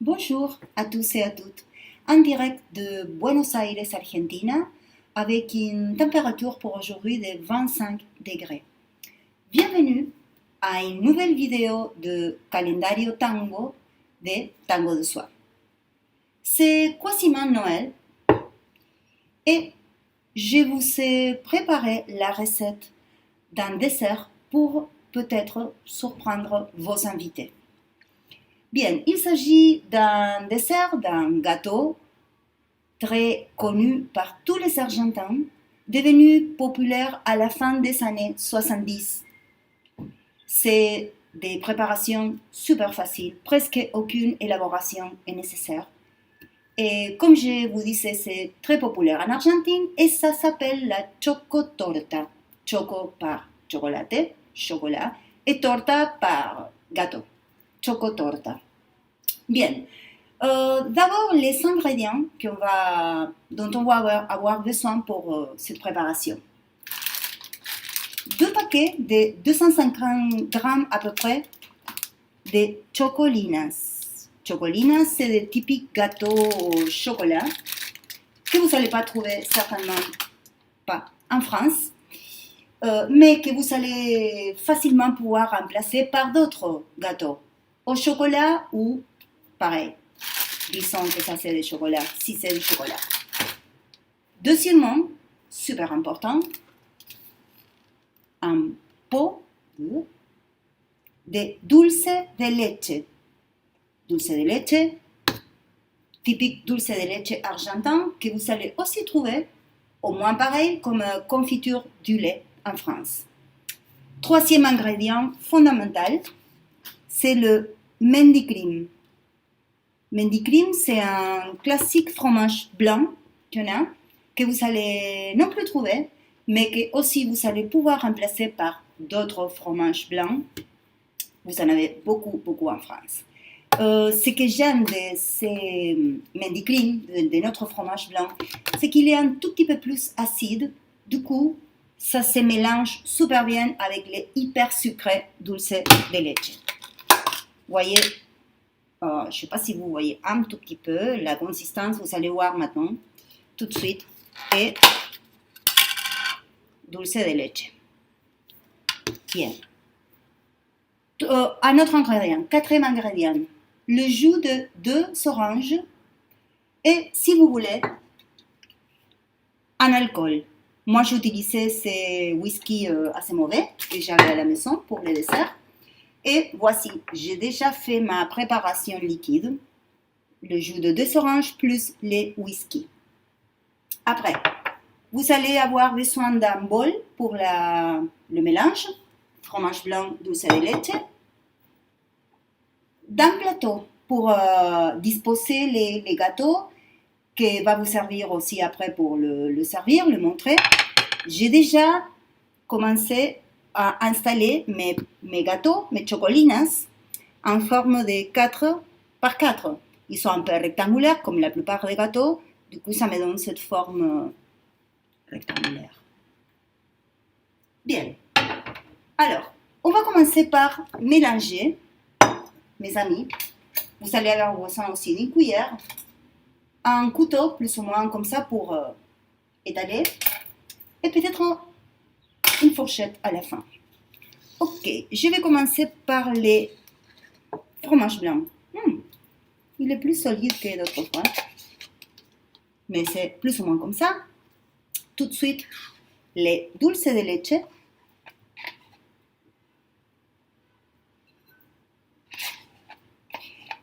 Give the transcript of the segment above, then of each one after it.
Bonjour à tous et à toutes, en direct de Buenos Aires, Argentina, avec une température pour aujourd'hui de 25 degrés. Bienvenue à une nouvelle vidéo de Calendario Tango de Tango de Soie. C'est quasiment Noël et je vous ai préparé la recette d'un dessert pour peut-être surprendre vos invités. Bien, il s'agit d'un dessert, d'un gâteau très connu par tous les Argentins, devenu populaire à la fin des années 70. C'est des préparations super faciles, presque aucune élaboration est nécessaire. Et comme je vous disais, c'est très populaire en Argentine et ça s'appelle la chocotorta. Choco par chocolat, et torta par gâteau. Chocotorta. Bien. D'abord, les ingrédients dont on va avoir besoin pour cette préparation. 2 paquets de 250 grammes à peu près de chocolinas. Chocolinas, c'est des typiques gâteaux au chocolat que vous n'allez pas trouver certainement pas en France, mais que vous allez facilement pouvoir remplacer par d'autres gâteaux au chocolat ou pareil. Disons que ça c'est du chocolat, si c'est du chocolat. Deuxièmement, super important, un pot de dulce de leche. Dulce de leche, typique dulce de leche argentin, que vous allez aussi trouver, au moins pareil, comme confiture du lait en France. Troisième ingrédient fondamental, c'est le mendicrim. Mendicrim, c'est un classique fromage blanc que vous allez non plus trouver, mais que aussi vous allez pouvoir remplacer par d'autres fromages blancs. Vous en avez beaucoup en France. Ce que j'aime de ces mendicrim, de notre fromage blanc, c'est qu'il est un tout petit peu plus acide. Du coup, ça se mélange super bien avec les hyper sucrés dulce de leche. Vous voyez, je ne sais pas si vous voyez un tout petit peu la consistance, vous allez voir maintenant, tout de suite, et dulce de leche. Bien. Un autre ingrédient, quatrième ingrédient, le jus de 2 oranges et, si vous voulez, un alcool. Moi, j'utilisais ces whisky assez mauvais que j'avais à la maison pour le dessert. Et voici, j'ai déjà fait ma préparation liquide, le jus de 2 oranges plus les whisky. Après, vous allez avoir besoin d'un bol pour le mélange, fromage blanc, dulce de leche, d'un plateau pour disposer les gâteaux, qui va vous servir aussi après pour le servir, le montrer. J'ai déjà commencé à installer mes gâteaux, mes chocolinas, en forme de 4 par 4. Ils sont un peu rectangulaires, comme la plupart des gâteaux. Du coup, ça me donne cette forme rectangulaire. Bien. Alors, on va commencer par mélanger, mes amis. Vous allez avoir besoin aussi d'une cuillère, un couteau, plus ou moins comme ça, pour étaler, et peut-être une fourchette à la fin. Ok, je vais commencer par les fromages blancs. Il est plus solide que d'autres fois, mais c'est plus ou moins comme ça. Tout de suite, les dulce de leche.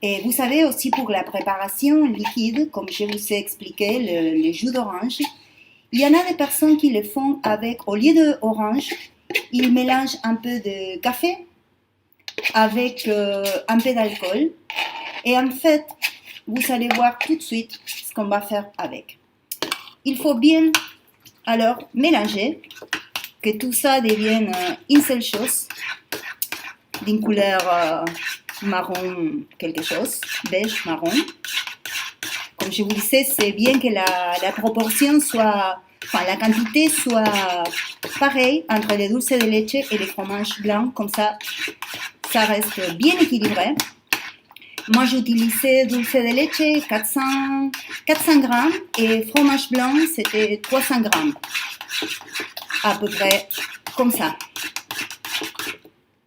Et vous savez aussi pour la préparation liquide, comme je vous ai expliqué, le jus d'orange, il y en a des personnes qui le font avec, au lieu d'orange, ils mélangent un peu de café avec un peu d'alcool. Et en fait, vous allez voir tout de suite ce qu'on va faire avec. Il faut bien alors mélanger, que tout ça devienne une seule chose, d'une couleur marron quelque chose, beige marron. Comme je vous disais, c'est bien que la proportion soit, enfin la quantité soit pareille entre les dulce de leche et les fromages blancs, comme ça reste bien équilibré. Moi, j'utilisais dulce de leche 400 grammes et fromage blanc, c'était 300 grammes. À peu près comme ça.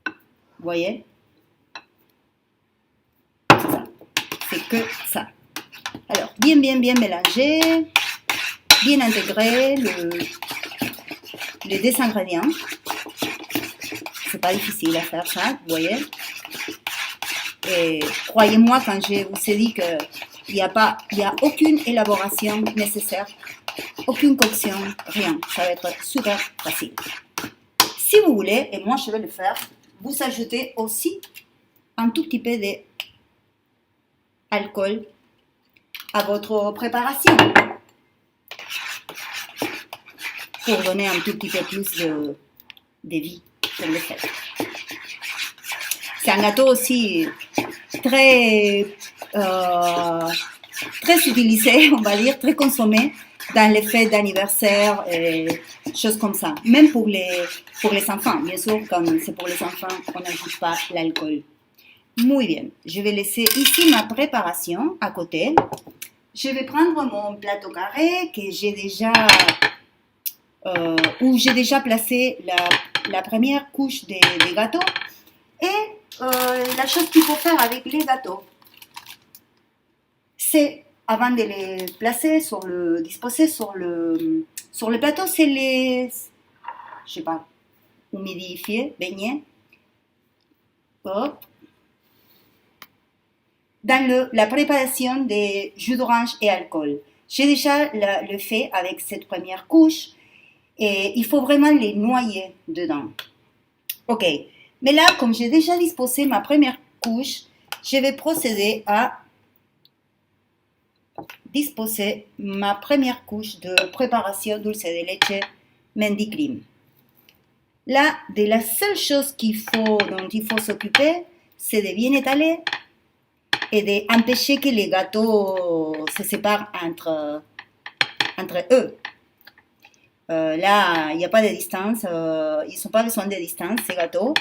Vous voyez? C'est que ça. Alors, bien mélanger, bien intégrer les deux ingrédients. C'est pas difficile à faire ça, vous voyez. Et croyez-moi quand je vous ai dit qu'il n'y a aucune élaboration nécessaire, aucune coction, rien. Ça va être super facile. Si vous voulez, et moi je vais le faire, vous ajoutez aussi un tout petit peu d'alcool à votre préparation pour donner un tout petit peu plus de vie pour le faire. C'est un gâteau aussi très utilisé, on va dire, très consommé dans les fêtes d'anniversaire et choses comme ça. Même pour les enfants, bien sûr, comme c'est pour les enfants, on n'ajoute pas l'alcool. Muy bien, je vais laisser ici ma préparation à côté. Je vais prendre mon plateau carré que j'ai déjà, où j'ai déjà placé la première couche des gâteaux. Et la chose qu'il faut faire avec les gâteaux, c'est, avant de les placer disposer sur le plateau, c'est les, je sais pas, humidifier, baigner. Hop. Dans la préparation des jus d'orange et alcool. J'ai déjà le fait avec cette première couche et il faut vraiment les noyer dedans. Ok, mais là, comme j'ai déjà disposé ma première couche, je vais procéder à disposer ma première couche de préparation dulce de leche Mendicrim. Là, la seule chose dont il faut s'occuper, c'est de bien étaler et d'empêcher que les gâteaux se séparent entre eux. Là, il n'y a pas de distance, ils n'ont pas besoin de distance, ces gâteaux.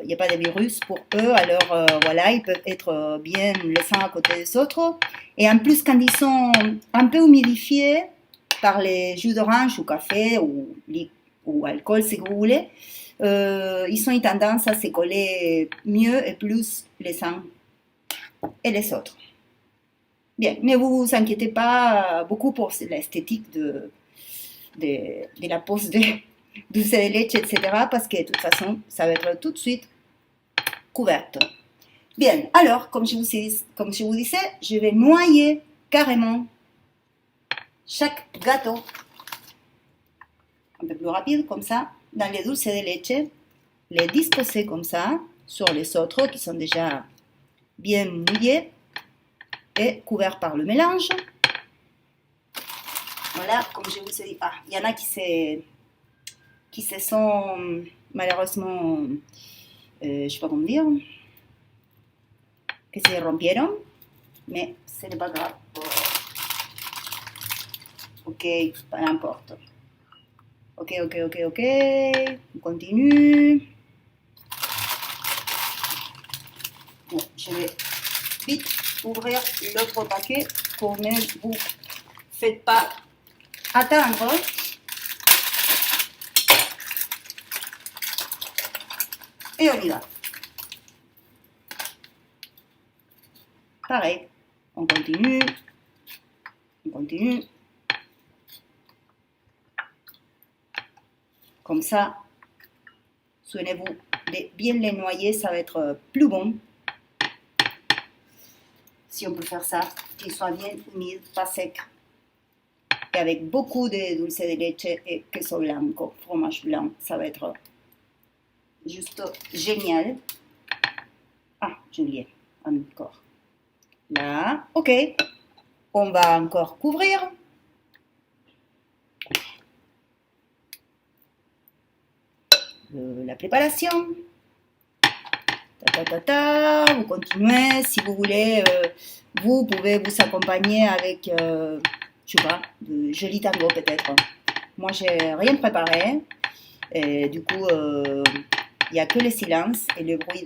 Il n'y a pas de virus pour eux, alors voilà, ils peuvent être bien les uns à côté des autres. Et en plus, quand ils sont un peu humidifiés par les jus d'orange ou café ou alcool, si vous voulez, ils ont une tendance à se coller mieux et plus les uns et les autres. Bien, ne vous inquiétez pas beaucoup pour l'esthétique de la pose de dulce de leche, etc. parce que de toute façon, ça va être tout de suite couverte. Bien, alors, comme je vous disais, je vais noyer carrément chaque gâteau, un peu plus rapide, comme ça, dans les dulces de leche, les disposer comme ça sur les autres qui sont déjà bien mouillés et couverts par le mélange. Voilà, comme je vous ai dit, il y en a qui se sont malheureusement, je ne sais pas comment dire, que se rompieron, mais ce n'est pas grave. Ok, peu importe. Ok, on continue. Bon, je vais vite ouvrir l'autre paquet pour ne vous faites pas attendre. Et on y va. Pareil, on continue. Comme ça, souvenez-vous de bien les noyer, ça va être plus bon. Si on peut faire ça, qu'ils soient bien humides, pas secs. Et avec beaucoup de dulce de leche et queso blanco, fromage blanc, ça va être juste génial. Ah, j'ai oublié, encore. Là, ok. On va encore couvrir. La préparation. Vous continuez. Si vous voulez, vous pouvez vous accompagner avec, je sais pas, de jolis tangos peut-être. Moi, j'ai rien préparé. Et du coup, il n'y a que le silence et le bruit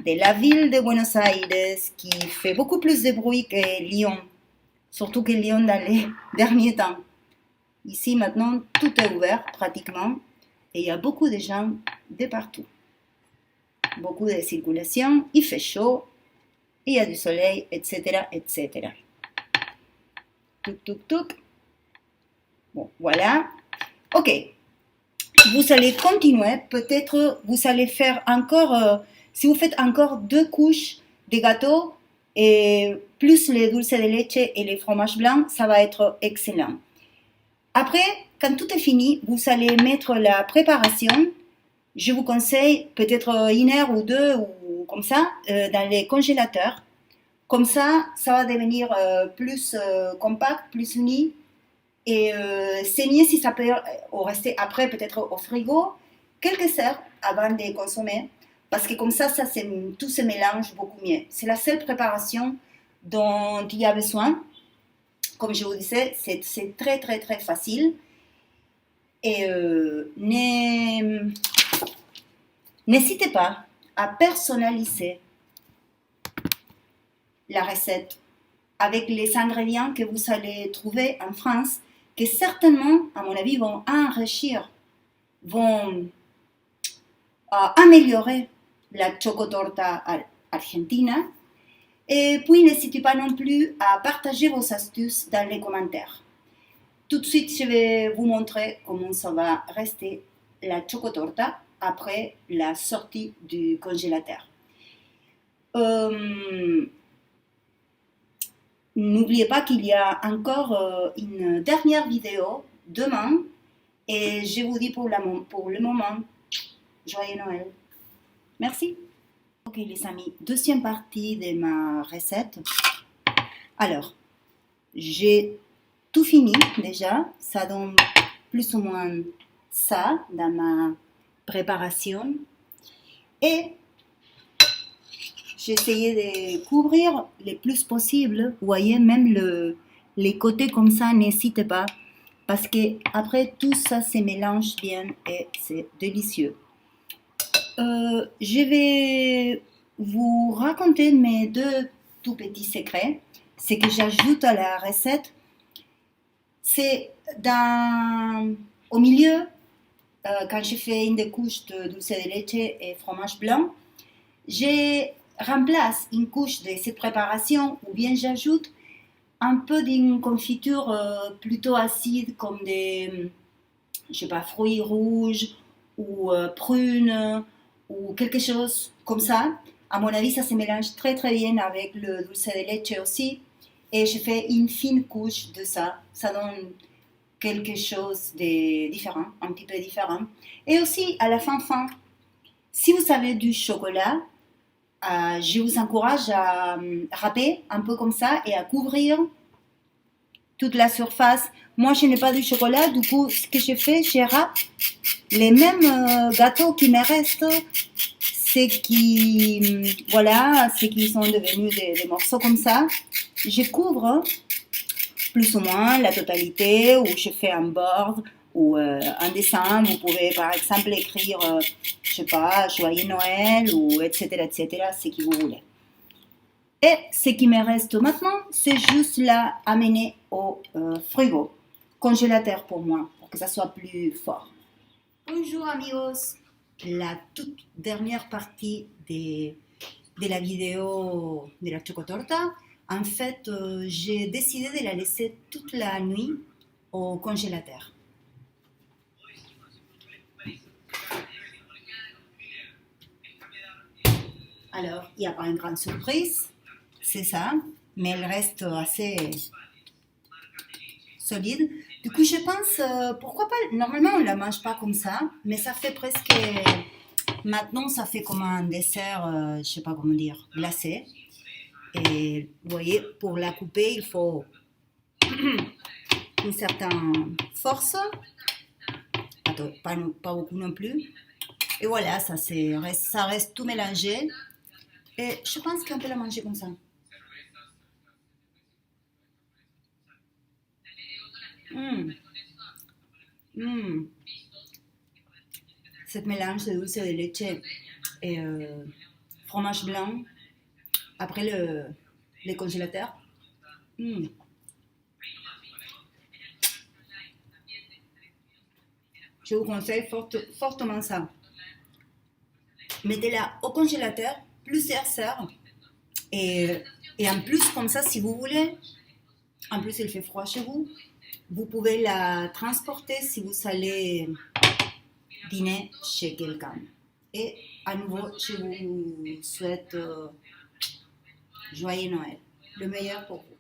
de la ville de Buenos Aires qui fait beaucoup plus de bruit que Lyon, surtout que Lyon dans les derniers temps. Ici maintenant tout est ouvert pratiquement et il y a beaucoup de gens de partout. Beaucoup de circulation, il fait chaud, il y a du soleil, etc. etc. Tuk tuk tuk. Bon, voilà. Ok. Vous allez continuer. Peut-être vous allez faire encore, si vous faites encore 2 couches de gâteau et plus les dulces de leche et les fromages blancs, ça va être excellent. Après, quand tout est fini, vous allez mettre la préparation. Je vous conseille peut-être 1 heure ou 2 ou comme ça dans les congélateurs. Comme ça va devenir plus compact, plus uni. Et c'est mieux si ça peut rester après peut-être au frigo quelques heures avant de consommer. Parce que comme ça tout se mélange beaucoup mieux. C'est la seule préparation dont il y a besoin. Comme je vous disais, c'est très très très facile. Et n'hésitez pas à personnaliser la recette avec les ingrédients que vous allez trouver en France, que certainement, à mon avis, vont enrichir, vont améliorer la chocotorta argentina. Et puis, n'hésitez pas non plus à partager vos astuces dans les commentaires. Tout de suite, je vais vous montrer comment ça va rester la chocotorta après la sortie du congélateur. N'oubliez pas qu'il y a encore une dernière vidéo demain et je vous dis pour le moment, joyeux Noël. Merci. Ok les amis, deuxième partie de ma recette. Alors, j'ai tout fini déjà, ça donne plus ou moins ça dans ma préparation. Et j'ai essayé de couvrir le plus possible. Vous voyez, même les côtés comme ça, n'hésitez pas. Parce que après tout ça se mélange bien et c'est délicieux. Je vais vous raconter mes 2 tout petits secrets. Ce que j'ajoute à la recette, c'est au milieu, quand je fais une des couches de dulce de leche et fromage blanc, je remplace une couche de cette préparation ou bien j'ajoute un peu d'une confiture plutôt acide comme des, je sais pas, fruits rouges ou prunes ou quelque chose comme ça. À mon avis, ça se mélange très très bien avec le dulce de leche aussi. Et je fais une fine couche de ça. Ça donne quelque chose de différent, un petit peu différent. Et aussi, à la fin, si vous avez du chocolat, je vous encourage à râper un peu comme ça et à couvrir toute la surface. Moi, je n'ai pas de chocolat, du coup, ce que je fais, je râpe les mêmes gâteaux qui me restent, ceux qui, voilà, ceux qui sont devenus des morceaux comme ça. Je couvre plus ou moins la totalité, ou je fais un board ou un dessin. Vous pouvez par exemple écrire, je sais pas, Joyeux Noël ou etc. ce que vous voulez. Et ce qui me reste maintenant, c'est juste la amener au frigo, congélateur pour moi, pour que ça soit plus fort. Bonjour amigos, la toute dernière partie de la vidéo de la chocotorta. En fait, j'ai décidé de la laisser toute la nuit au congélateur. Alors, il n'y a pas une grande surprise, c'est ça, mais elle reste assez solide. Du coup, je pense, pourquoi pas, normalement on ne la mange pas comme ça, mais ça fait presque, maintenant ça fait comme un dessert, je ne sais pas comment dire, glacé. Et vous voyez, pour la couper, il faut une certaine force, pas beaucoup non plus. Et voilà, ça reste tout mélangé. Et je pense qu'on peut la manger comme ça. Mmh. Cette mélange de dulce de leche et fromage blanc après le congélateur. Mm. Je vous conseille fortement ça. Mettez-la au congélateur plusieurs heures. Et en plus, comme ça, si vous voulez, en plus il fait froid chez vous, vous pouvez la transporter si vous allez dîner chez quelqu'un. Et à nouveau, je vous souhaite joyeux Noël, le meilleur pour vous.